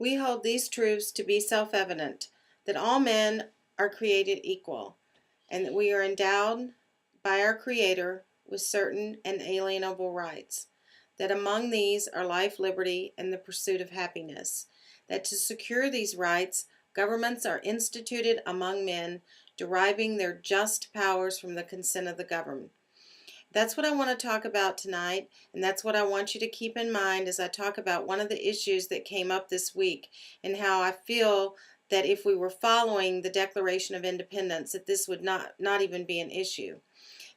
We hold these truths to be self-evident, that all men are created equal, and that we are endowed by our Creator with certain inalienable rights, that among these are life, liberty, and the pursuit of happiness, that to secure these rights, governments are instituted among men, deriving their just powers from the consent of the governed. That's what I want to talk about tonight, and that's what I want you to keep in mind as I talk about one of the issues that came up this week and how I feel that if we were following the Declaration of Independence, that this would not even be an issue.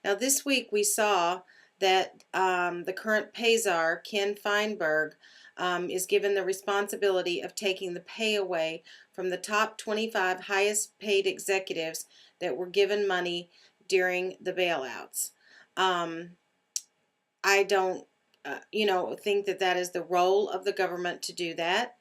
Now, this week we saw that the current pay czar, Ken Feinberg, is given the responsibility of taking the pay away from the top 25 highest paid executives that were given money during the bailouts. I don't, think that that is the role of the government to do that.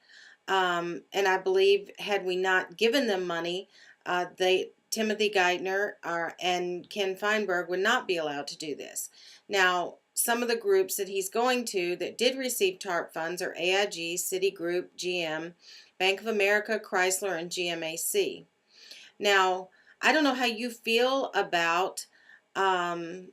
And I believe had we not given them money, Timothy Geithner and Ken Feinberg would not be allowed to do this. Now, some of the groups that he's going to that did receive TARP funds are AIG, Citigroup, GM, Bank of America, Chrysler, and GMAC. Now, I don't know how you feel about um,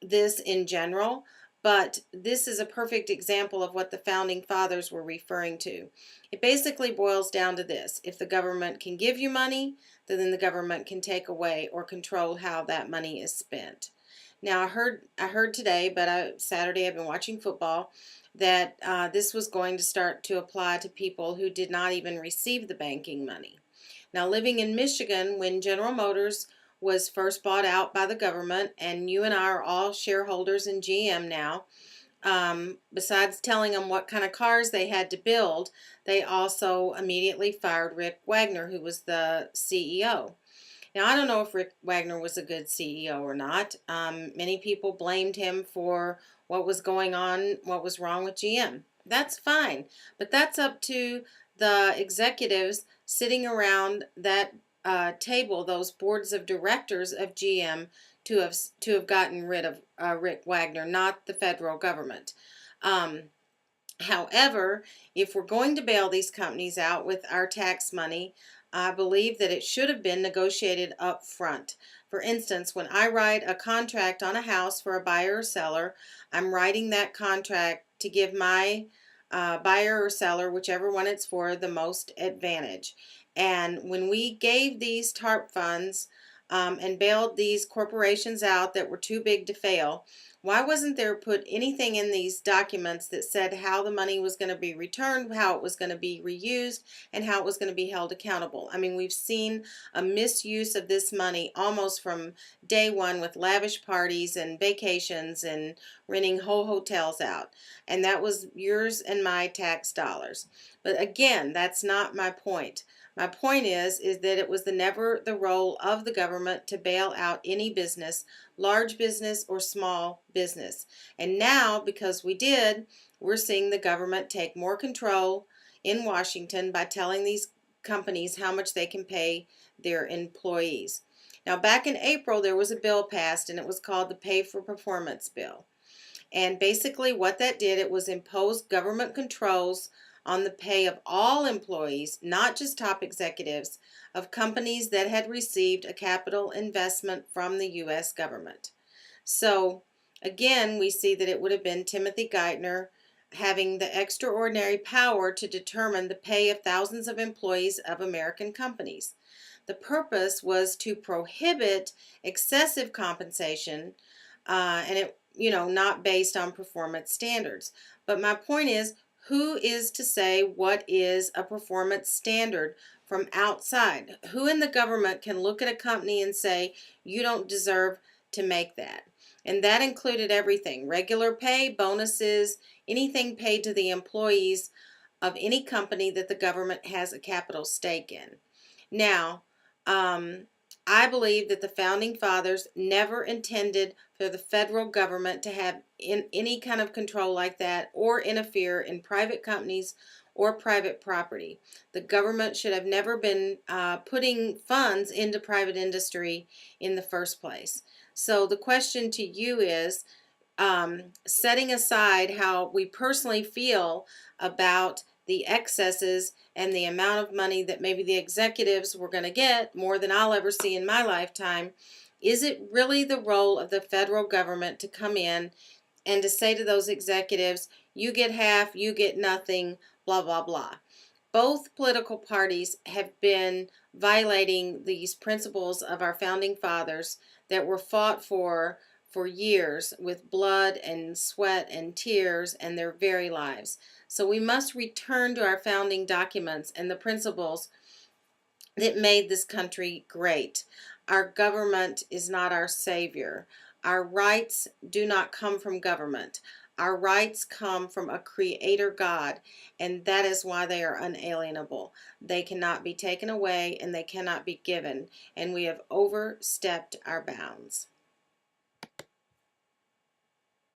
this in general, but this is a perfect example of what the founding fathers were referring to. It basically boils down to this: if the government can give you money, then the government can take away or control how that money is spent. Now, I heard today, but Saturday I've been watching football, that this was going to start to apply to people who did not even receive the banking money. Now, living in Michigan, when General Motors was first bought out by the government, and you and I are all shareholders in GM now, besides telling them what kind of cars they had to build, they also immediately fired Rick Wagner, who was the CEO. Now, I don't know if Rick Wagner was a good CEO or not. Many people blamed him for what was going on, what was wrong with GM. That's fine, but that's up to the executives sitting around that table, those boards of directors of GM, to have gotten rid of Rick Wagner, not the federal government. However, if we're going to bail these companies out with our tax money, I believe that it should have been negotiated up front. For instance, when I write a contract on a house for a buyer or seller, I'm writing that contract to give my buyer or seller, whichever one it's for, the most advantage. And when we gave these TARP funds and bailed these corporations out that were too big to fail, why wasn't there put anything in these documents that said how the money was going to be returned, how it was going to be reused, and how it was going to be held accountable? I mean, we've seen a misuse of this money almost from day one with lavish parties and vacations and renting whole hotels out. And that was yours and my tax dollars. But again, that's not my point. My point is that it was never the role of the government to bail out any business, large business or small business. And now, because we did, we're seeing the government take more control in Washington by telling these companies how much they can pay their employees. Now, back in April, there was a bill passed, and it was called the Pay for Performance Bill. And basically what that did, it was impose government controls on the pay of all employees, not just top executives, of companies that had received a capital investment from the U.S. government. So again, we see that it would have been Timothy Geithner having the extraordinary power to determine the pay of thousands of employees of American companies. The purpose was to prohibit excessive compensation, and it, not based on performance standards. But my point is, who is to say what is a performance standard from outside? Who in the government can look at a company and say, you don't deserve to make that? And that included everything: regular pay, bonuses, anything paid to the employees of any company that the government has a capital stake in. Now, I believe that the founding fathers never intended for the federal government to have any kind of control like that or interfere in private companies or private property. The government should have never been putting funds into private industry in the first place. So the question to you is, setting aside how we personally feel about the excesses and the amount of money that maybe the executives were going to get, more than I'll ever see in my lifetime, is it really the role of the federal government to come in and to say to those executives, you get half, you get nothing, blah, blah, blah? Both political parties have been violating these principles of our founding fathers that were fought for years with blood and sweat and tears and their very lives. So we must return to our founding documents and the principles that made this country great. Our government is not our savior. Our rights do not come from government. Our rights come from a creator God, and that is why they are unalienable. They cannot be taken away and they cannot be given, and we have overstepped our bounds.